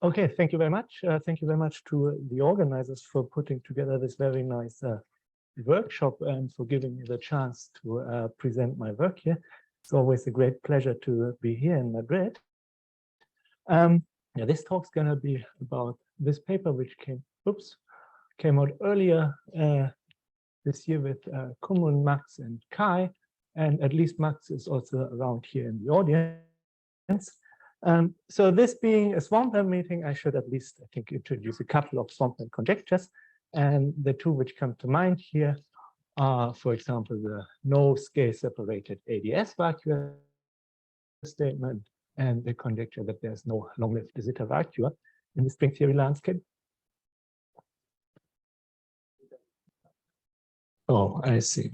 Okay, thank you very much. Thank you very much to the organizers for putting together this very nice workshop and for giving me the chance to present my work here. It's always a great pleasure to be here in Madrid. Yeah, this talk's going to be about this paper which came out earlier this year with Kumun, Max, and Kai, and at least Max is also around here in the audience. So this being a swampland meeting, I should at least, I think, introduce a couple of swampland conjectures. And the two which come to mind here are, for example, the no scale separated ADS vacuum statement and the conjecture that there's no long-lived de Sitter vacua in the string theory landscape. Oh, I see.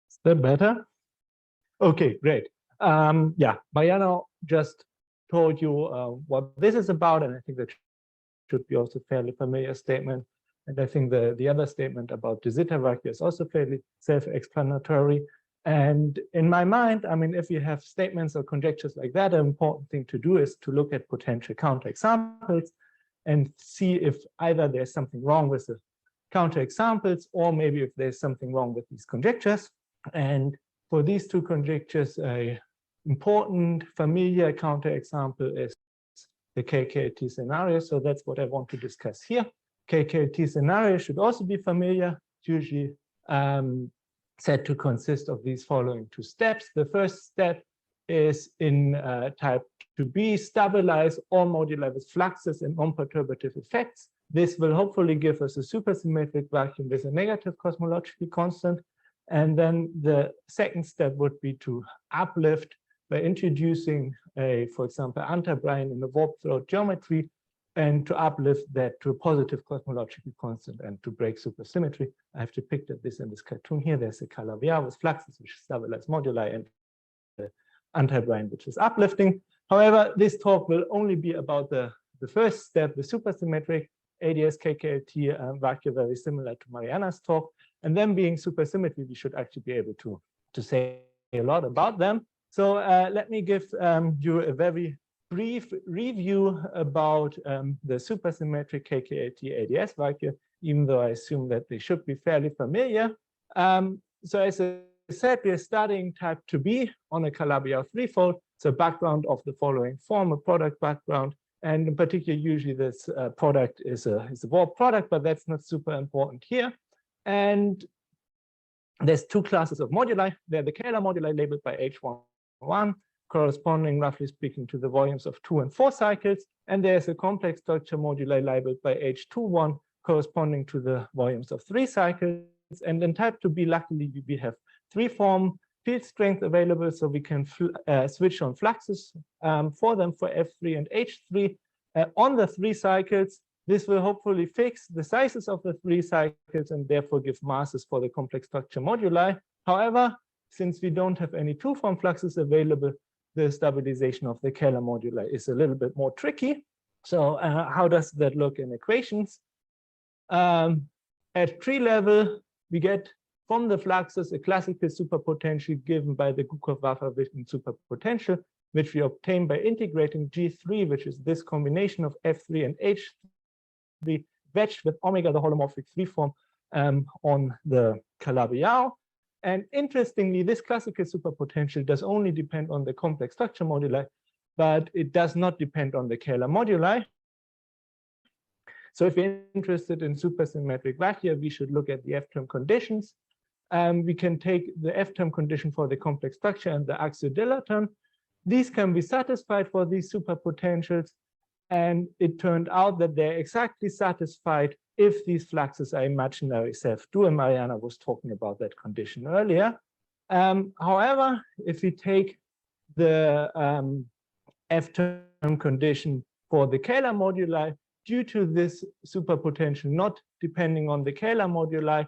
Is that better? Okay, great. Yeah, Mariana just told you what this is about, and I think that should be also fairly familiar statement. And I think the other statement about de Sitter vacua is also fairly self-explanatory. And in my mind, I mean, if you have statements or conjectures like that, an important thing to do is to look at potential counterexamples and see if either there's something wrong with the counterexamples or maybe if there's something wrong with these conjectures. And for these two conjectures, an important familiar counterexample is the KKLT scenario. So that's what I want to discuss here. KKLT scenario should also be familiar. It's usually said to consist of these following two steps. The first step is in type 2b, stabilize all moduli with fluxes and non-perturbative effects. This will hopefully give us a supersymmetric vacuum with a negative cosmological constant. And then the second step would be to uplift by introducing a, for example, anti-brane in the warp throat geometry, and to uplift that to a positive cosmological constant and to break supersymmetry. I have depicted this in this cartoon here. There's a CALABI-YAU with fluxes, which stabilize moduli, and the anti-brane, which is uplifting. However, this talk will only be about the first step, the supersymmetric ADS KKLT vacuum, very similar to Mariana's talk. And then being supersymmetry, we should actually be able to say a lot about them. So let me give you a very brief review about the supersymmetric KKLT ADS vacuum, even though I assume that they should be fairly familiar. So as I said, we are studying type 2b on a CALABI-YAU threefold. So background of the following form, a product background. And in particular, usually this product is a warp product, but that's not super important here. And there's two classes of moduli. They're the scalar moduli labeled by H11, corresponding, roughly speaking, to the volumes of 2 and 4 cycles. And there's a complex structure moduli labeled by H21, corresponding to the volumes of 3 cycles. And in type 2b, luckily, we have 3-form field strength available, so we can switch on fluxes for them for F3 and H3 on the 3 cycles. This will hopefully fix the sizes of the 3 cycles and therefore give masses for the complex structure moduli. However, since we don't have any 2-form fluxes available, the stabilization of the scalar moduli is a little bit more tricky. So how does that look in equations? At tree level, we get from the fluxes a classical superpotential given by the Gukov-Vafa-Witten superpotential, which we obtain by integrating G3, which is this combination of F3 and H3 wedged with omega, the holomorphic 3-form, on the CALABI-YAU. And interestingly, this classical superpotential does only depend on the complex structure moduli, but it does not depend on the scalar moduli. So if you're interested in supersymmetric vacua, we should look at the F-term conditions. We can take the F-term condition for the complex structure and the axiodilaton. These can be satisfied for these superpotentials. And it turned out that they're exactly satisfied if these fluxes are imaginary self-dual, and Mariana was talking about that condition earlier. However, if we take the F-term condition for the scalar moduli, due to this superpotential not depending on the scalar moduli,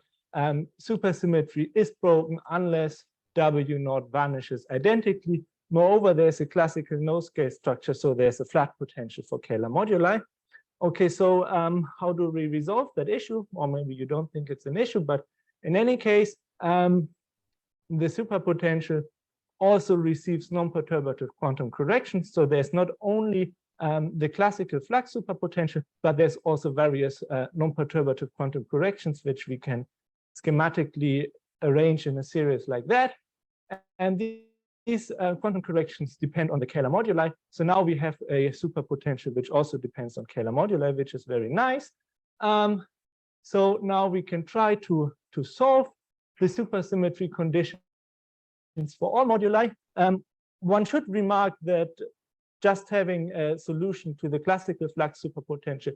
supersymmetry is broken unless W0 vanishes identically. Moreover, there's a classical no-scale structure, so there's a flat potential for scalar moduli. Okay, so how do we resolve that issue? Or maybe you don't think it's an issue, but in any case, the superpotential also receives non-perturbative quantum corrections. So there's not only the classical flux superpotential, but there's also various non-perturbative quantum corrections, which we can schematically arrange in a series like that. And these quantum corrections depend on the Kähler moduli. So now we have a superpotential which also depends on Kähler moduli, which is very nice. So now we can try to solve the supersymmetry conditions for all moduli. One should remark that just having a solution to the classical flux superpotential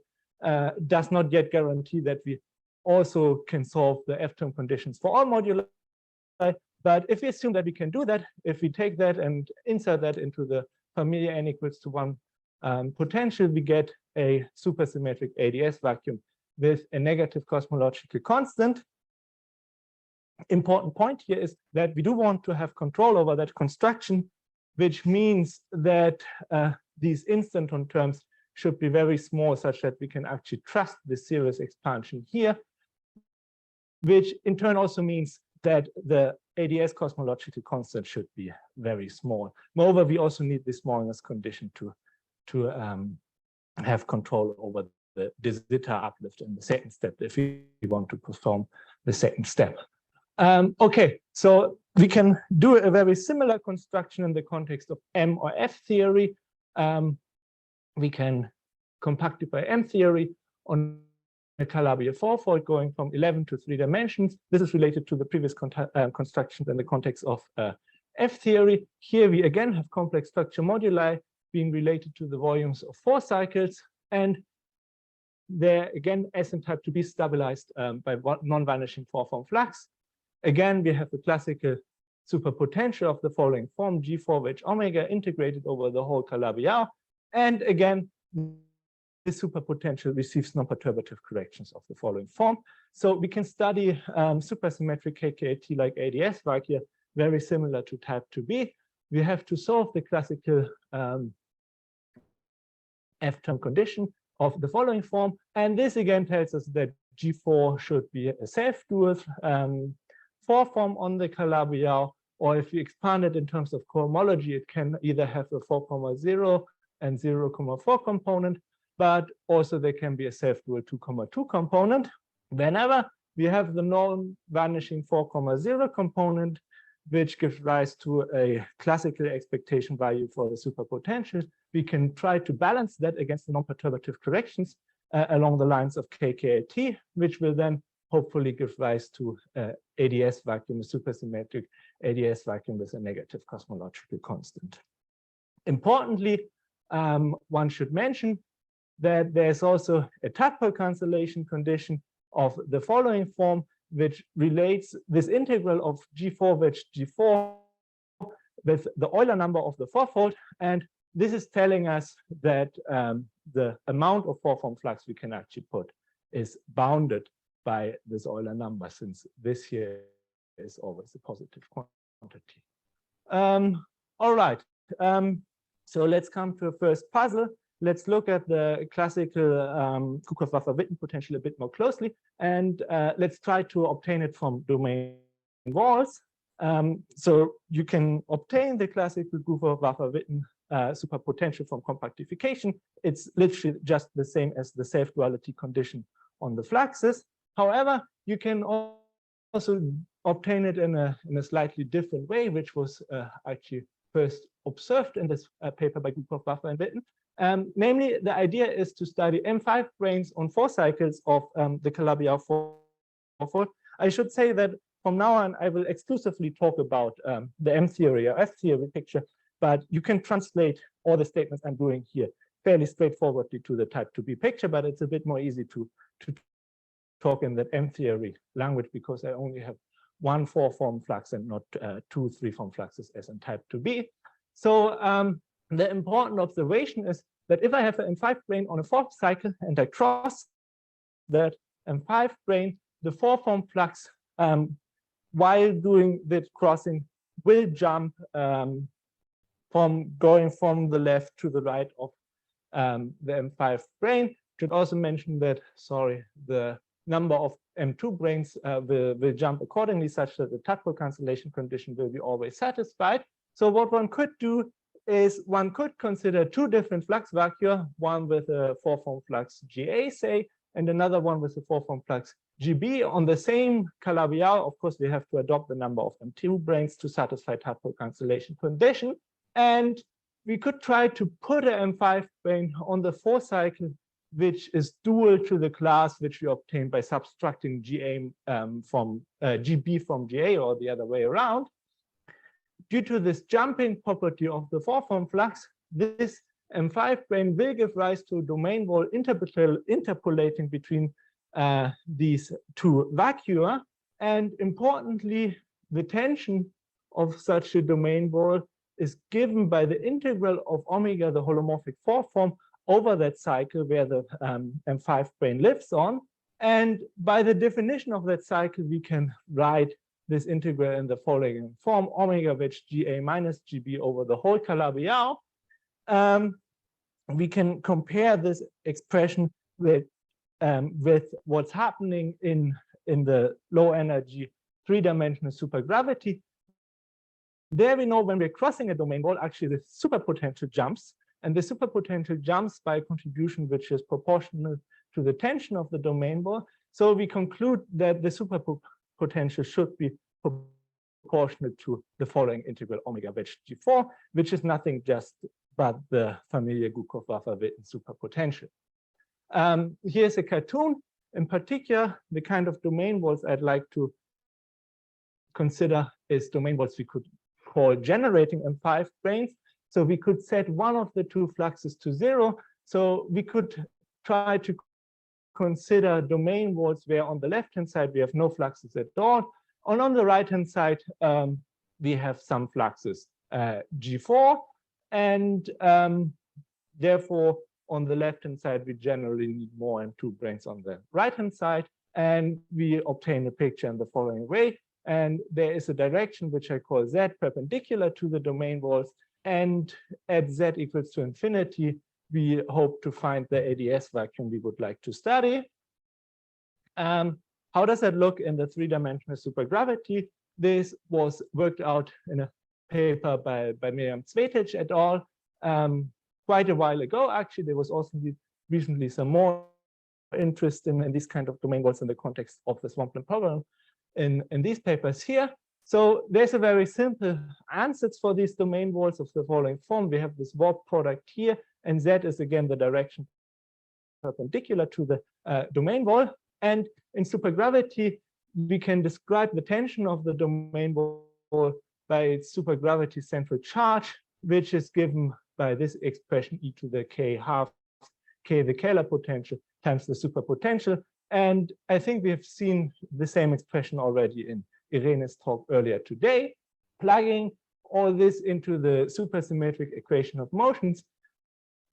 does not yet guarantee that we also can solve the F-term conditions for all moduli. But if we assume that we can do that, if we take that and insert that into the familiar n equals to 1 potential, we get a supersymmetric ADS vacuum with a negative cosmological constant. Important point here is that we do want to have control over that construction, which means that these instanton terms should be very small, such that we can actually trust the series expansion here, which in turn also means that the ADS cosmological constant should be very small. Moreover, we also need the smallness condition to have control over the de Sitter uplift in the second step if we want to perform the second step. Okay, so we can do a very similar construction in the context of M or F theory. We can compactify M theory on a CALABI-YAU fourfold going from 11 to 3 dimensions. This is related to the previous constructions in the context of F theory. Here we again have complex structure moduli being related to the volumes of 4 cycles, and there again S and type to be stabilized by non-vanishing 4-form flux. Again, we have the classical superpotential of the following form, G4 which omega integrated over the whole CALABI-YAU, and again the superpotential receives non-perturbative corrections of the following form. So we can study supersymmetric KKLT like ADS vacuum, very similar to type 2b. We have to solve the classical F-term condition of the following form. And this again tells us that G4 should be a self-dual 4-form on the CALABI-YAU, or if you expand it in terms of cohomology, it can either have a 4,0 and 0,4 component, but also there can be a self-dual 2,2 component. Whenever we have the non-vanishing 4,0 component, which gives rise to a classical expectation value for the superpotential, we can try to balance that against the non-perturbative corrections along the lines of KKLT, which will then hopefully give rise to ADS vacuum, a supersymmetric ADS vacuum with a negative cosmological constant. Importantly, one should mention that there's also a tadpole cancellation condition of the following form, which relates this integral of G4 which G4 with the Euler number of the fourfold. And this is telling us that the amount of 4-form flux we can actually put is bounded by this Euler number, since this here is always a positive quantity. All right, so let's come to a first puzzle. Let's look at the classical Kukow-Waffer-Witten potential a bit more closely, and let's try to obtain it from domain walls. So you can obtain the classical Kukow-Waffer-Witten superpotential from compactification. It's literally just the same as the self-duality condition on the fluxes. However, you can also obtain it in a slightly different way, which was actually first observed in this paper by Kukow-Waffer and Witten. Namely, the idea is to study M5 branes on 4 cycles of the CALABI-YAU fourfold. I should say that from now on, I will exclusively talk about the M theory or F theory picture, but you can translate all the statements I'm doing here fairly straightforwardly to the type 2b picture, but it's a bit more easy to talk in that M theory language because I only have 1 4-form flux and not 2 3-form fluxes as in type 2b. So the important observation is that if I have an M5 brane on a 4th cycle and I cross that M5 brane, the 4-form flux while doing that crossing will jump from going from the left to the right of the M5 brane. Should also mention that, sorry, the number of M2 branes will jump accordingly, such that the tadpole cancellation condition will be always satisfied. So what one could do is one could consider two different flux vacua, one with a four-form flux GA, say, and another one with a four-form flux GB on the same CALABI-YAU. Of course, we have to adopt the number of M2 branes to satisfy tadpole cancellation condition. And we could try to put an M5 brane on the 4 cycle, which is dual to the class which we obtained by subtracting GA from GB from GA, or the other way around. Due to this jumping property of the four-form flux, this M5 brane will give rise to a domain wall interpolating between these two vacua. And importantly, the tension of such a domain wall is given by the integral of omega, the holomorphic four-form, over that cycle where the M5 brane lives on. And by the definition of that cycle, we can write this integral in the following form: omega which GA minus GB over the whole CALABI-YAU. We can compare this expression with what's happening in the low energy three-dimensional supergravity. There we know when we're crossing a domain wall, actually the superpotential jumps, and the superpotential jumps by a contribution which is proportional to the tension of the domain wall. So we conclude that the superpotential should be proportional to the following integral omega which G4, which is nothing just but the familiar Gukov-Waffer-Witten superpotential. Here's a cartoon. In particular, the kind of domain walls I'd like to consider is domain walls we could call generating M5 branes. So we could set one of the two fluxes to 0. So we could try to consider domain walls where on the left-hand side we have no fluxes at all, and on the right-hand side we have some fluxes G4, and therefore on the left-hand side we generally need more M2 branes on the right-hand side, and we obtain a picture in the following way. And there is a direction which I call Z perpendicular to the domain walls, and at Z equals to infinity we hope to find the ADS vacuum we would like to study. How does that look in the three-dimensional supergravity? This was worked out in a paper by Miriam Cvetic et al. Quite a while ago. Actually, there was also recently some more interest in these kind of domain walls in the context of the SWAMPLAND problem in these papers here. So there's a very simple answers for these domain walls of the following form. We have this warp product here, and Z is again the direction perpendicular to the domain wall. And in supergravity, we can describe the tension of the domain wall by its supergravity central charge, which is given by this expression e to the k half k, the scalar potential, times the superpotential. And I think we have seen the same expression already in Irene's talk earlier today. Plugging all this into the supersymmetric equation of motions,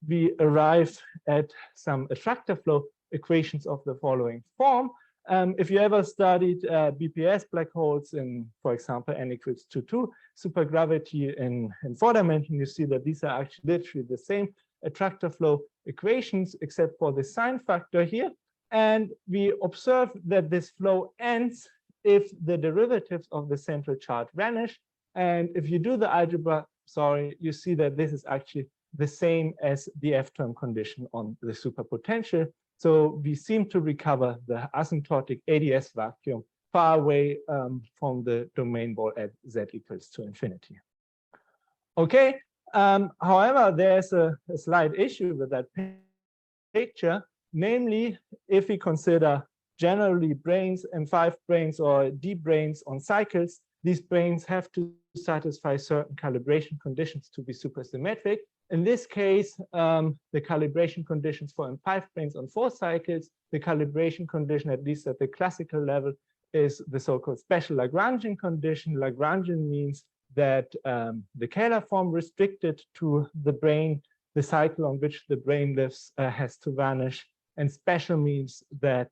we arrive at some attractor flow equations of the following form. If you ever studied BPS black holes in, for example, n equals 2 supergravity in 4 dimension, you see that these are actually literally the same attractor flow equations, except for the sign factor here. And we observe that this flow ends if the derivatives of the central charge vanish. And if you do the algebra, you see that this is actually the same as the F-term condition on the superpotential. So we seem to recover the asymptotic ADS vacuum far away from the domain wall at Z equals to infinity. Okay, however, there's a slight issue with that picture, namely, if we consider generally branes, M5 branes or D branes on cycles, these branes have to satisfy certain calibration conditions to be supersymmetric. In this case, the calibration conditions for M5 branes on 4 cycles, the calibration condition, at least at the classical level, is the so-called special Lagrangian condition. Lagrangian means that the scalar form restricted to the brane, the cycle on which the brane lives, has to vanish. And special means that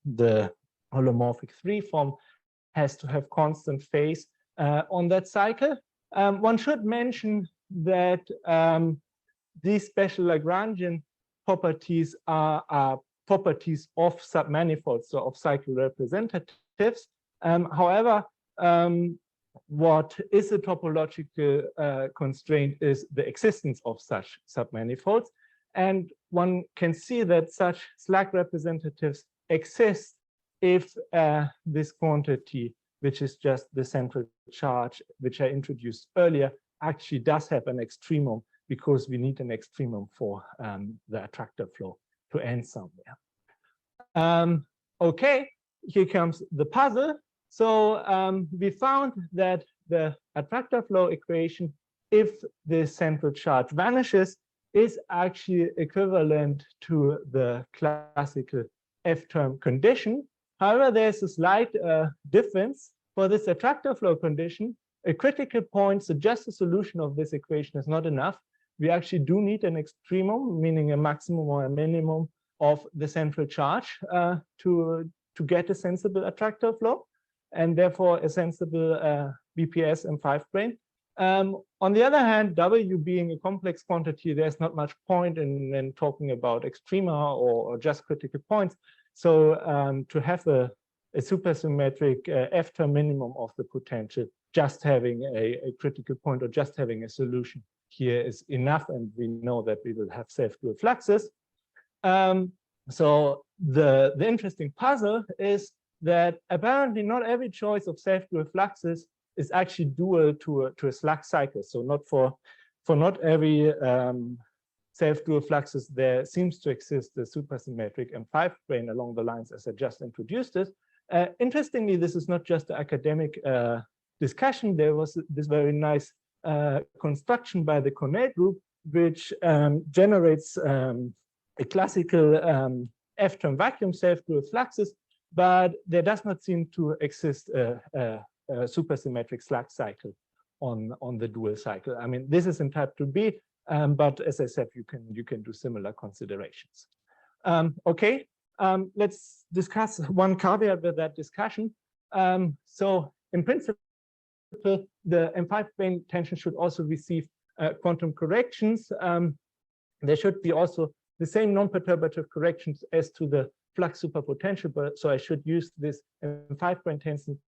the holomorphic 3 form has to have constant phase on that cycle. One should mention that these special Lagrangian properties are properties of submanifolds, so of cycle representatives. However, what is a topological constraint is the existence of such submanifolds. And one can see that such SLAG representatives exist if this quantity, which is just the central charge, which I introduced earlier, actually does have an extremum, because we need an extremum for the attractor flow to end somewhere. Okay, here comes the puzzle. So we found that the attractor flow equation, if the central charge vanishes, is actually equivalent to the classical F-term condition. However, there's a slight difference. For this attractor flow condition, a critical point, so just a solution of this equation is not enough. We actually do need an extremum, meaning a maximum or a minimum of the central charge to get a sensible attractor flow, and therefore a sensible BPS M5 brane. On the other hand, W being a complex quantity, there's not much point in talking about extrema or just critical points. So to have a supersymmetric F-term minimum of the potential, just having a critical point or just having a solution here is enough, and we know that we will have self-dual fluxes. So the interesting puzzle is that apparently not every choice of self-dual fluxes is actually dual to a SLAG cycle. So not for not every self-dual fluxes there seems to exist the supersymmetric M5 brane along the lines as I just introduced it. Interestingly, this is not just an academic discussion. There was this very nice construction by the Cornell group, which generates a classical F-term vacuum self-dual fluxes, but there does not seem to exist a supersymmetric SLAG cycle on the dual cycle. I mean, this is in type 2b, but as I said, you can do similar considerations. Okay, let's discuss one caveat with that discussion. So in principle, the M5 brane tension should also receive quantum corrections. There should be also the same non-perturbative corrections as to the flux superpotential, but so I should use this M5 brane tension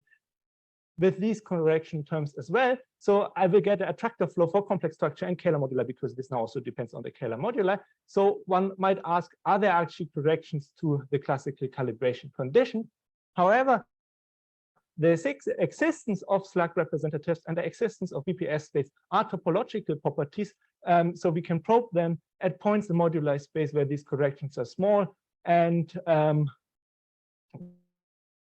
with these correction terms as well. So I will get an attractor flow for complex structure and Kähler moduli, because this now also depends on the Kähler moduli. So one might ask, are there actually corrections to the classical calibration condition? However, the existence of SLAG representatives and the existence of BPS states are topological properties. So we can probe them at points in moduli space where these corrections are small. And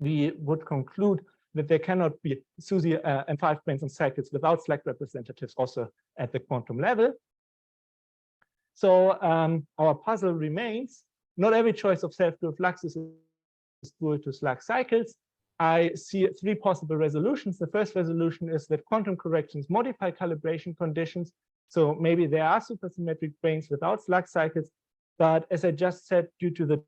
we would conclude that there cannot be SUSY M5 branes and cycles without SLAG representatives also at the quantum level. So our puzzle remains, not every choice of self-dual fluxes is dual to SLAG cycles. I see three possible resolutions. The first resolution is that quantum corrections modify calibration conditions. So maybe there are supersymmetric branes without SLAG cycles. But as I just said, due to the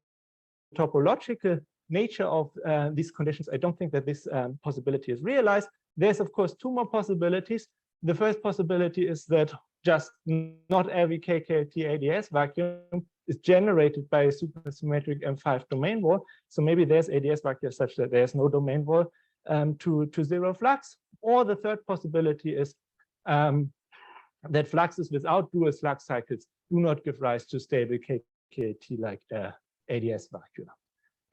topological nature of these conditions, I don't think that this possibility is realized. There's, of course, two more possibilities. The first possibility is that just not every KKLT ADS vacuum is generated by a supersymmetric M5 domain wall. So maybe there's ADS vacuum such that there's no domain wall to zero flux. Or the third possibility is that fluxes without dual SLAG cycles do not give rise to stable KKLT like ADS vacuum.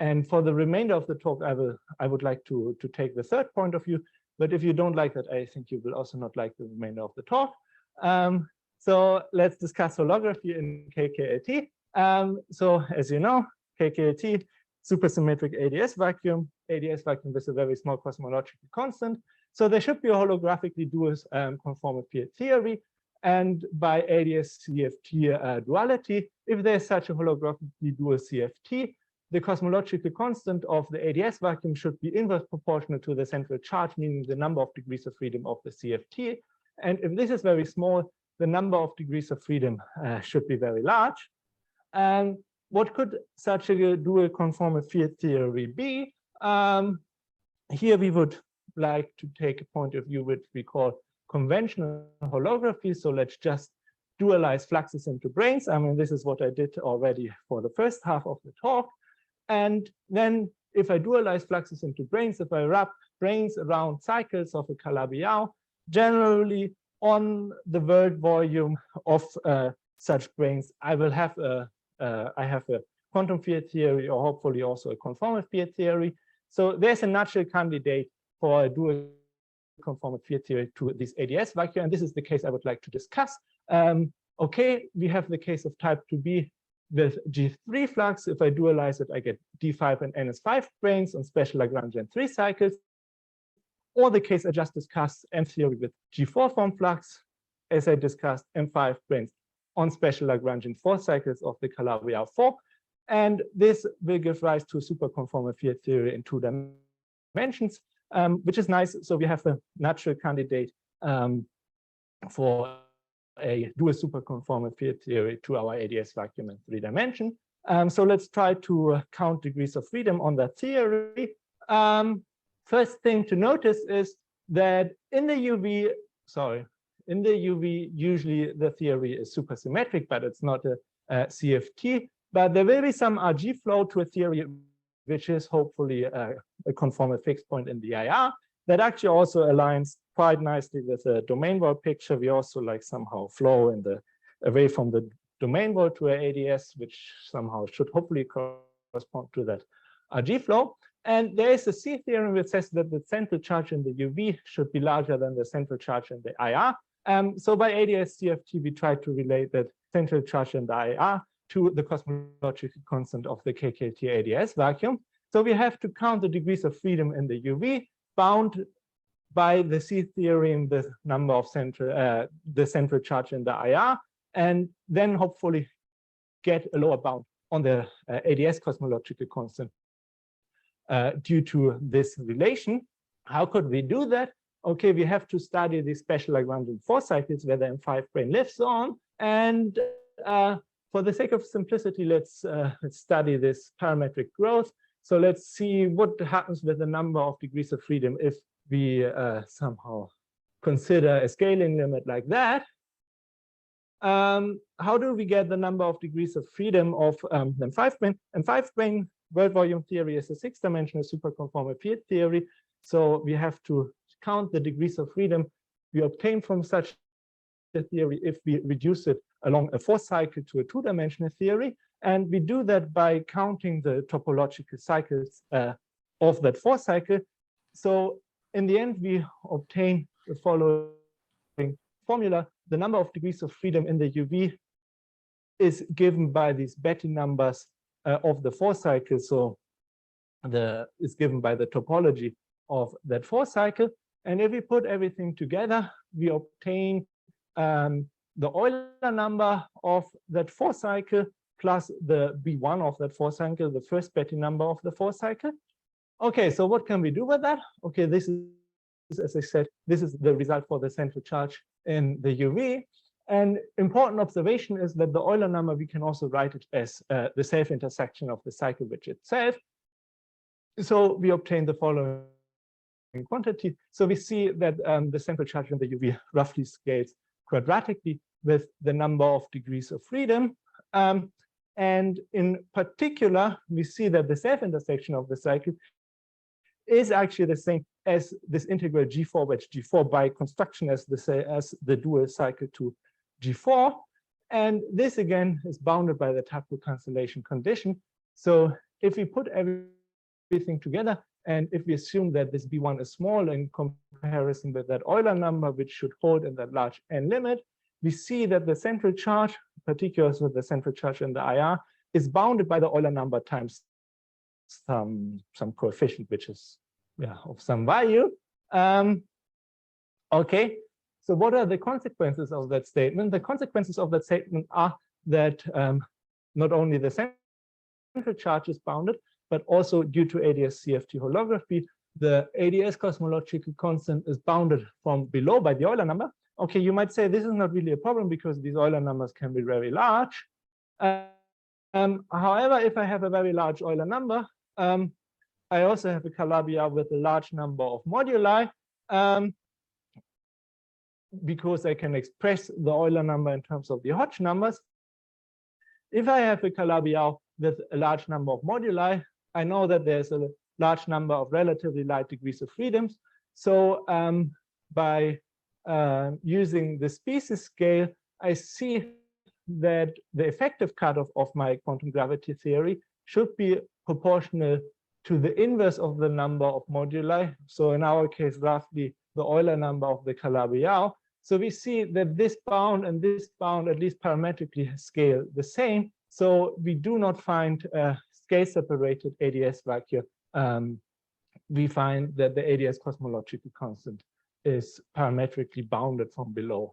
And for the remainder of the talk, I would like to take the third point of view. But if you don't like that, I think you will also not like the remainder of the talk. So let's discuss holography in KKLT. So as you know, KKLT, supersymmetric ADS vacuum with a very small cosmological constant. So there should be a holographically dual conformal field theory. And by ADS CFT duality, if there's such a holographically dual CFT, the cosmological constant of the ADS vacuum should be inverse proportional to the central charge, meaning the number of degrees of freedom of the CFT. And if this is very small, the number of degrees of freedom should be very large. And what could such a dual conformal field theory be? Here we would like to take a point of view which we call conventional holography. So let's just dualize fluxes into branes. I mean, this is what I did already for the first half of the talk. And then if I dualize fluxes into branes, if I wrap branes around cycles of a CALABI-YAU, generally on the world volume of such branes, I will have I have a quantum field theory, or hopefully also a conformal field theory. So there's a natural candidate for a dual conformal field theory to this ADS vacuum, and this is the case I would like to discuss. Okay, we have the case of type 2b with G3 flux. If I dualize it, I get D5 and NS5 branes on special Lagrangian 3 cycles. Or the case I just discussed, M theory with G4 form flux, as I discussed, M5 branes on special Lagrangian 4 cycles of the CALABI-YAU 4. And this will give rise to a superconformal field theory in 2 dimensions, which is nice. So we have a natural candidate for a dual superconformal field theory to our ADS vacuum in 3 dimensions. So let's try to count degrees of freedom on that theory. First thing to notice is that in the UV, usually the theory is supersymmetric, but it's not a CFT. But there will be some RG flow to a theory which is hopefully a conformal fixed point in the IR that actually also aligns quite nicely with the domain world picture. We also like somehow flow in the away from the domain world to an ADS, which somehow should hopefully correspond to that RG flow. And there is a C theorem which says that the central charge in the UV should be larger than the central charge in the IR. So by ADS CFT, we try to relate that central charge in the IR to the cosmological constant of the KKLT ADS vacuum. So we have to count the degrees of freedom in the UV bound by the C theorem, the number of the central charge in the IR, and then hopefully get a lower bound on the ADS cosmological constant due to this relation. How could we do that? Okay, we have to study these special Lagrangian 4 cycles where the M5 brane lives on. And for the sake of simplicity, let's study this parametric growth. So let's see what happens with the number of degrees of freedom if we somehow consider a scaling limit like that. How do we get the number of degrees of freedom of M5 brane? M5 brane world volume theory is a 6-dimensional superconformal field theory. So we have to count the degrees of freedom we obtain from such a theory if we reduce it along a 4th cycle to a 2-dimensional theory. And we do that by counting the topological cycles of that 4th cycle. So in the end, we obtain the following formula. The number of degrees of freedom in the UV is given by these Betti numbers of the 4th cycle. So is given by the topology of that 4th cycle. And if we put everything together, we obtain the Euler number of that 4th cycle plus the B1 of that 4th cycle, the first Betti number of the 4th cycle. Okay, so what can we do with that? Okay, this is, as I said, this is the result for the central charge in the UV. And important observation is that the Euler number, we can also write it as the self-intersection of the cycle width itself. So we obtain the following quantity. So we see that the central charge in the UV roughly scales quadratically with the number of degrees of freedom. And in particular, we see that the self-intersection of the cycle is actually the same as this integral G4 wedge G4 by construction as the dual cycle to G4. And this again is bounded by the Tapu cancellation condition. So if we put everything together, and if we assume that this B1 is small in comparison with that Euler number, which should hold in that large n limit, we see that the central charge, particularly with the central charge in the IR, is bounded by the Euler number times some coefficient, which is of some value. Okay, so what are the consequences of that statement? The consequences of that statement are that not only the central charge is bounded, but also due to ADS CFT holography, the ADS cosmological constant is bounded from below by the Euler number. Okay, you might say this is not really a problem because these Euler numbers can be very large. However, if I have a very large Euler number, I also have a CALABI-YAU with a large number of moduli, because I can express the Euler number in terms of the Hodge numbers. If I have a CALABI-YAU with a large number of moduli, I know that there's a large number of relatively light degrees of freedoms. So by using the species scale, I see that the effective cutoff of my quantum gravity theory should be proportional to the inverse of the number of moduli. So in our case, roughly the Euler number of the CALABI-YAU. So we see that this bound and this bound, at least parametrically, scale the same. So we do not find scale-separated ADS vacuum. We find that the ADS cosmological constant is parametrically bounded from below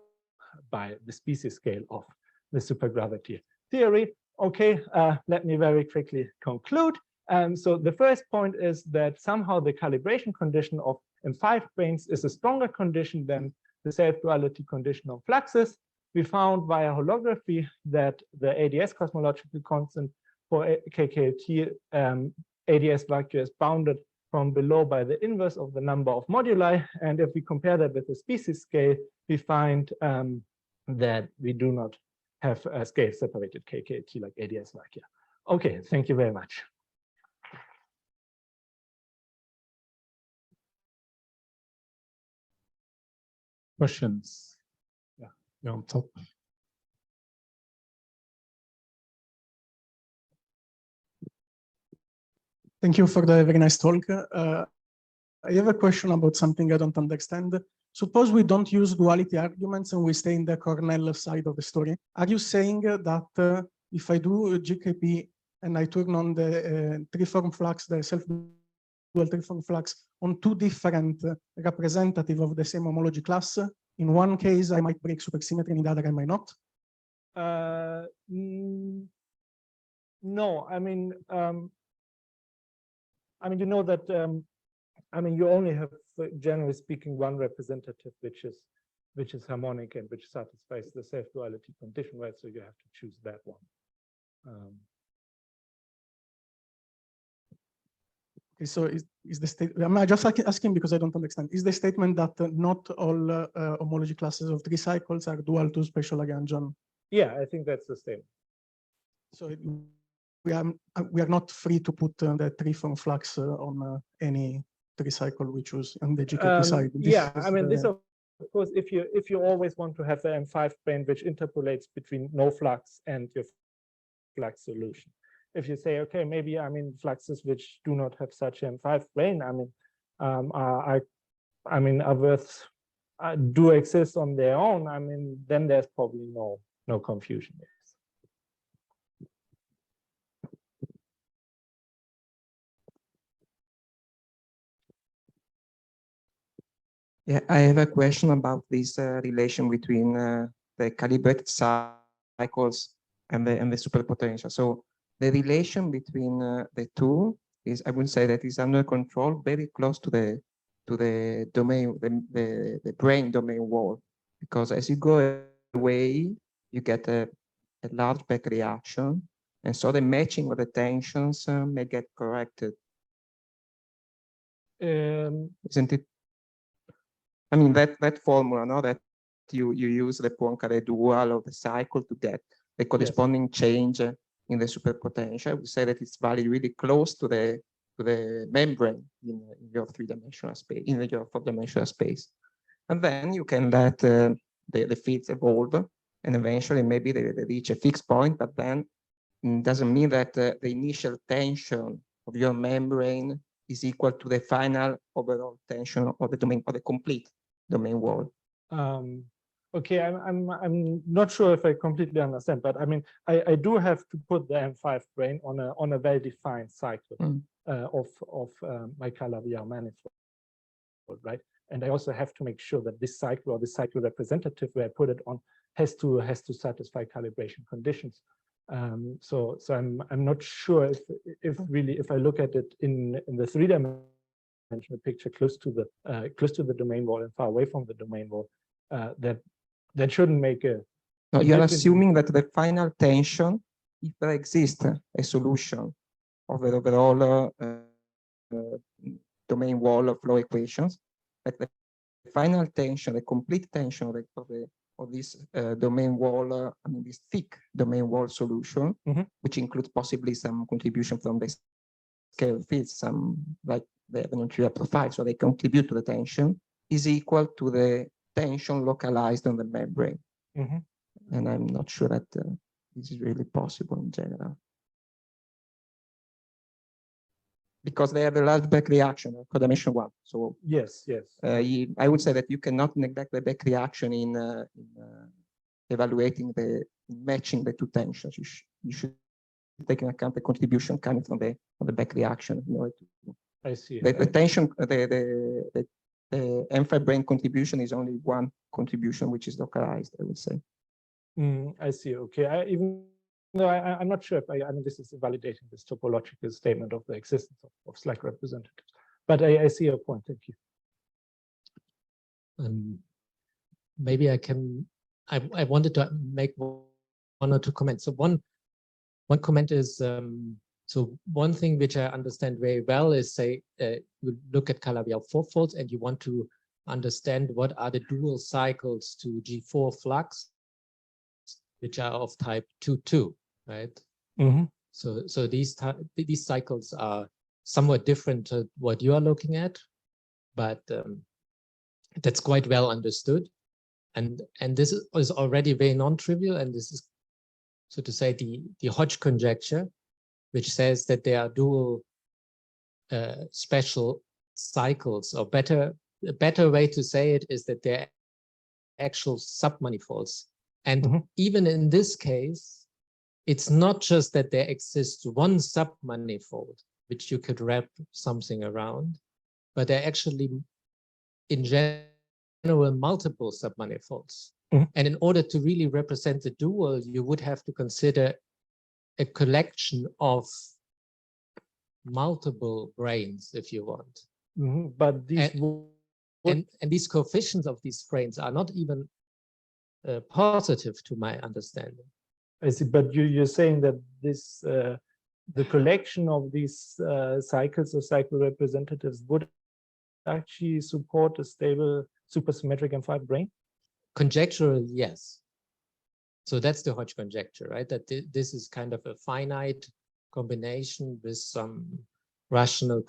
by the species scale of the supergravity theory. Okay, let me very quickly conclude. So the first point is that somehow the calibration condition of M5 branes is a stronger condition than the self-duality condition of fluxes. We found via holography that the ADS cosmological constant for KKLT ADS vacuum is bounded from below by the inverse of the number of moduli. And if we compare that with the species scale, we find that we do not have a scale-separated KKLT like ADS vacuum. Okay, thank you very much. Questions? Yeah, you're on top. Thank you for the very nice talk. I have a question about something I don't understand. Suppose we don't use duality arguments and we stay in the Cornell side of the story. Are you saying that if I do GKP and I turn on the three-form flux, the self-dual three-form flux, on two different representatives of the same homology class, in one case I might break supersymmetry, in the other I might not? No, I mean, you know that you only have, generally speaking, one representative which is harmonic and which satisfies the self-duality condition, right? So you have to choose that one. Okay, so is the state? I'm just asking because I don't understand. Is the statement that not all homology classes of three cycles are dual to spatial Lagrangian? Yeah, I think that's the statement. So we are not free to put the three-form flux on any three cycle we choose on the GKP side. Yeah, I mean, this of course, if you always want to have the M5 brane which interpolates between no flux and your flux solution. If you say, okay, maybe fluxes which do not have such M5 brane, are worth do exist on their own. Then there's probably no confusion there. Yeah, I have a question about this relation between the calibrated cycles and the superpotential. So the relation between the two is, I would say, that is under control, very close to the domain, the brane domain wall, because as you go away, you get a large back reaction, and so the matching of the tensions may get corrected. Isn't it? I mean, that formula, no, that you use the Poincare dual of the cycle to get the corresponding change in the superpotential. I would say that it's valid really close to the membrane in your three-dimensional space, in your four-dimensional space. And then you can let the fields evolve, and eventually maybe they reach a fixed point, but then it doesn't mean that the initial tension of your membrane is equal to the final overall tension of the domain, of the complete domain wall. Okay, I'm not sure if I completely understand, but I do have to put the M5 brane on a well-defined cycle of my CALABI-YAU manifold, right? And I also have to make sure that this cycle or the cycle representative where I put it on has to satisfy calibration conditions. So I'm not sure if I look at it in the three-dimensional picture close to the domain wall and far away from the domain wall, that shouldn't make a. No, you're assuming that the final tension, if there exists a solution of the overall domain wall of flow equations, that the final tension, the complete tension of this domain wall, this thick domain wall solution, which includes possibly some contribution from the scale fields, some like they have an interior profile, so they contribute to the tension, is equal to the tension localized on the membrane. Mhm. And I'm not sure that this is really possible in general. Because they have a large back reaction for dimension 1. So Yes, yes. I would say that you cannot neglect the back reaction in evaluating matching the two tensions. You should take into account the contribution coming from the back reaction. In order to, I see. the tension, the M5 brane contribution is only one contribution, which is localized, I would say. I see. Okay. Even though I'm not sure if I mean, this is validating this topological statement of the existence of SLAG representatives. But I see your point. Thank you. Maybe I can. I wanted to make one or two comments. So one comment is so one thing which I understand very well is, say, you look at CALABI-YAU fourfolds and you want to understand what are the dual cycles to G4 flux, which are of type 2,2, right? Mm-hmm. So these cycles are somewhat different to what you are looking at, but that's quite well understood. And this is already very non-trivial, and this is, so to say, the Hodge conjecture, which says that there are dual special cycles, or a better way to say it is that they're actual submanifolds. And even in this case, it's not just that there exists one submanifold, which you could wrap something around, but there are actually, in general, multiple submanifolds. And in order to really represent the dual, you would have to consider a collection of multiple branes, if you want. But these and these coefficients of these branes are not even positive, to my understanding. I see. But you're saying that this the collection of these cycles or cycle representatives would actually support a stable supersymmetric M5 brane? Conjecturally, yes. So that's the Hodge conjecture, right? That this is kind of a finite combination with some rational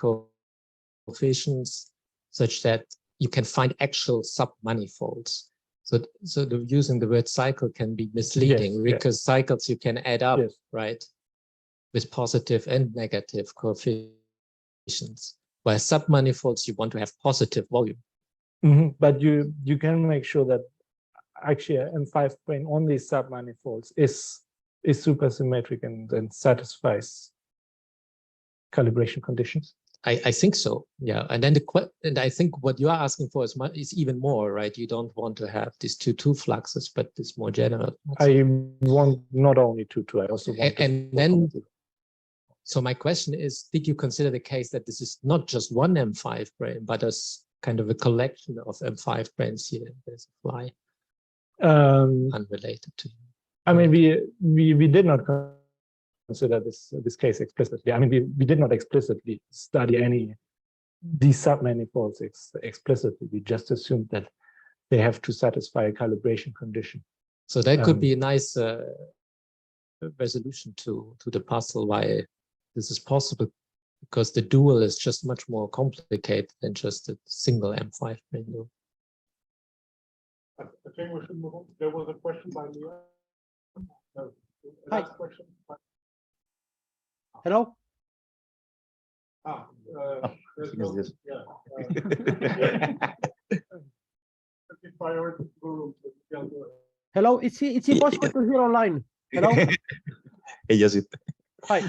coefficients such that you can find actual submanifolds. So using the word cycle can be misleading, because cycles you can add up, right, with positive and negative coefficients. While submanifolds, you want to have positive volume. But you can make sure that actually an M5 brane on these submanifolds is supersymmetric and satisfies calibration conditions. I think so, yeah. And then I think what you are asking for is even more, right? You don't want to have these 2,2 fluxes, but this more general. I want not only 2,2, I also want. And then, so my question is, did you consider the case that this is not just one M5 brane, but as kind of a collection of M5 branes here? There's a fly. Unrelated to you. I mean, we did not consider this case explicitly. I mean, we did not explicitly study these submanifolds explicitly. We just assumed that they have to satisfy a calibration condition. So that could be a nice resolution to the puzzle why this is possible, because the dual is just much more complicated than just a single M5 brane. I think we should move on. There was a question by Leah. Hi. Question. Hello? Hello, it's possible to hear online. Hello? Hey, Josip. Hi.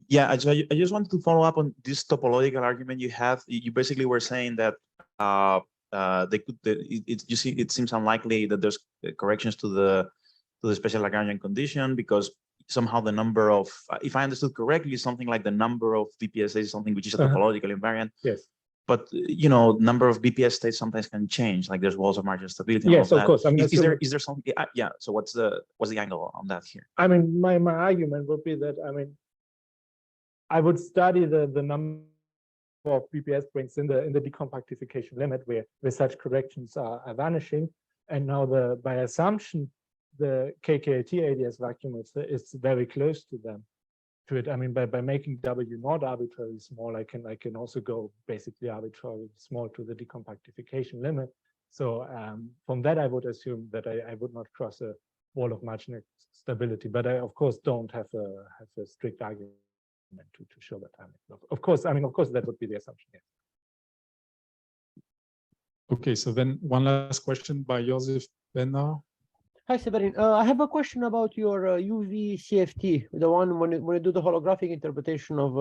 Yeah, I just wanted to follow up on this topological argument you have. You basically were saying that it seems unlikely that there's corrections to the special Lagrangian condition, because somehow the number of, if I understood correctly, something like the number of BPS states is something which is a topological invariant. Yes. But number of BPS states sometimes can change. Like there's walls of marginal stability. Yes, of course. I mean, is there something? Yeah. So what's the angle on that here? I mean, my argument would be that, I mean, I would study the number of BPS branes in the decompactification limit where such corrections are vanishing, and now by assumption the KKLT ADS vacuum is very close to them. To it, I mean, by making W not arbitrarily small, I can also go basically arbitrarily small to the decompactification limit. So from that, I would assume that I would not cross a wall of marginal stability, but I of course don't have a strict argument to show that. Of course, I mean, of course, that would be the assumption. Yes. Okay, so then one last question by Joseph Benner. Hi, Severin. I have a question about your UV CFT, the one when you do the holographic interpretation of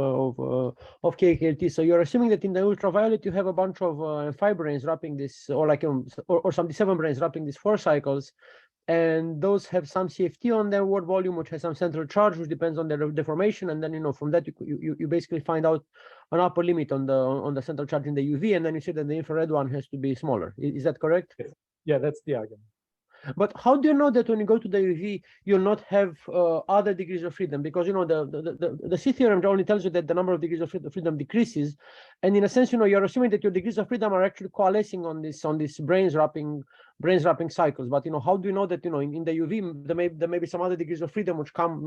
KKLT. So you're assuming that in the ultraviolet you have a bunch of 5 branes wrapping this, or like or some 7 branes wrapping these 4 cycles, and those have some CFT on their word volume, which has some central charge, which depends on their deformation, and then from that you basically find out an upper limit on the central charge in the UV, and then you say that the infrared one has to be smaller. Is that correct? Yeah, that's the argument. But how do you know that when you go to the UV, you'll not have other degrees of freedom? Because the C theorem only tells you that the number of degrees of freedom decreases, and in a sense, you're assuming that your degrees of freedom are actually coalescing on this branes wrapping cycles. But how do you know that in the UV there may be some other degrees of freedom which come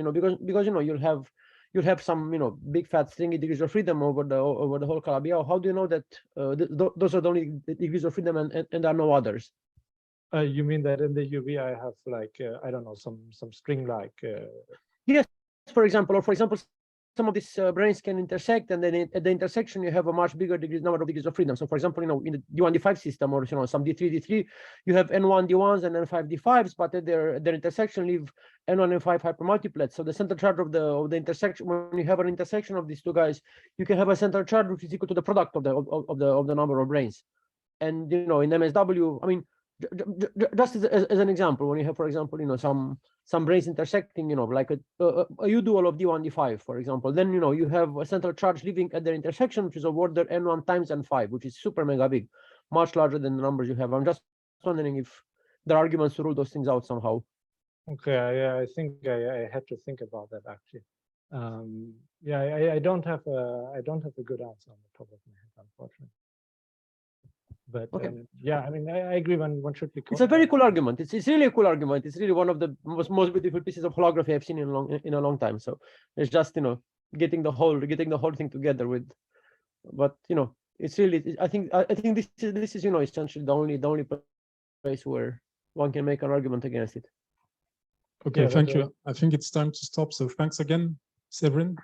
because you'll have some big fat stringy degrees of freedom over the whole CALABI-YAU. How do you know that those are the only degrees of freedom and there are no others? You mean that in the UV I have like I don't know, some string like yes, for example, some of these branes can intersect, and then at the intersection you have a much bigger number of degrees of freedom. So for example, in the D1 D5 system, or some D3 D3, you have N1 D1s and N5 D5s, but at their intersection leave N1 N5 hypermultiplets. So the central charge of the intersection, when you have an intersection of these two guys, you can have a central charge which is equal to the product of the number of branes. And in MSW, I mean, just as an example, when you have, for example, some branes intersecting, like a U-dual of D1 D5, for example, then you have a central charge living at their intersection, which is of order N1 times N5, which is super mega big, much larger than the numbers you have. I'm just wondering if there are arguments to rule those things out somehow. Okay, I think I had to think about that actually. Yeah, I don't have a good answer on the top of my head, unfortunately. But okay. yeah, I mean, I agree. One should be. It's a very cool argument. It's really a cool argument. It's really one of the most beautiful pieces of holography I've seen in a long time. So it's just getting the whole thing together with. But it's really. I think this is essentially the only place where one can make an argument against it. Okay, Yeah, thank you. I think it's time to stop. So thanks again, Severin.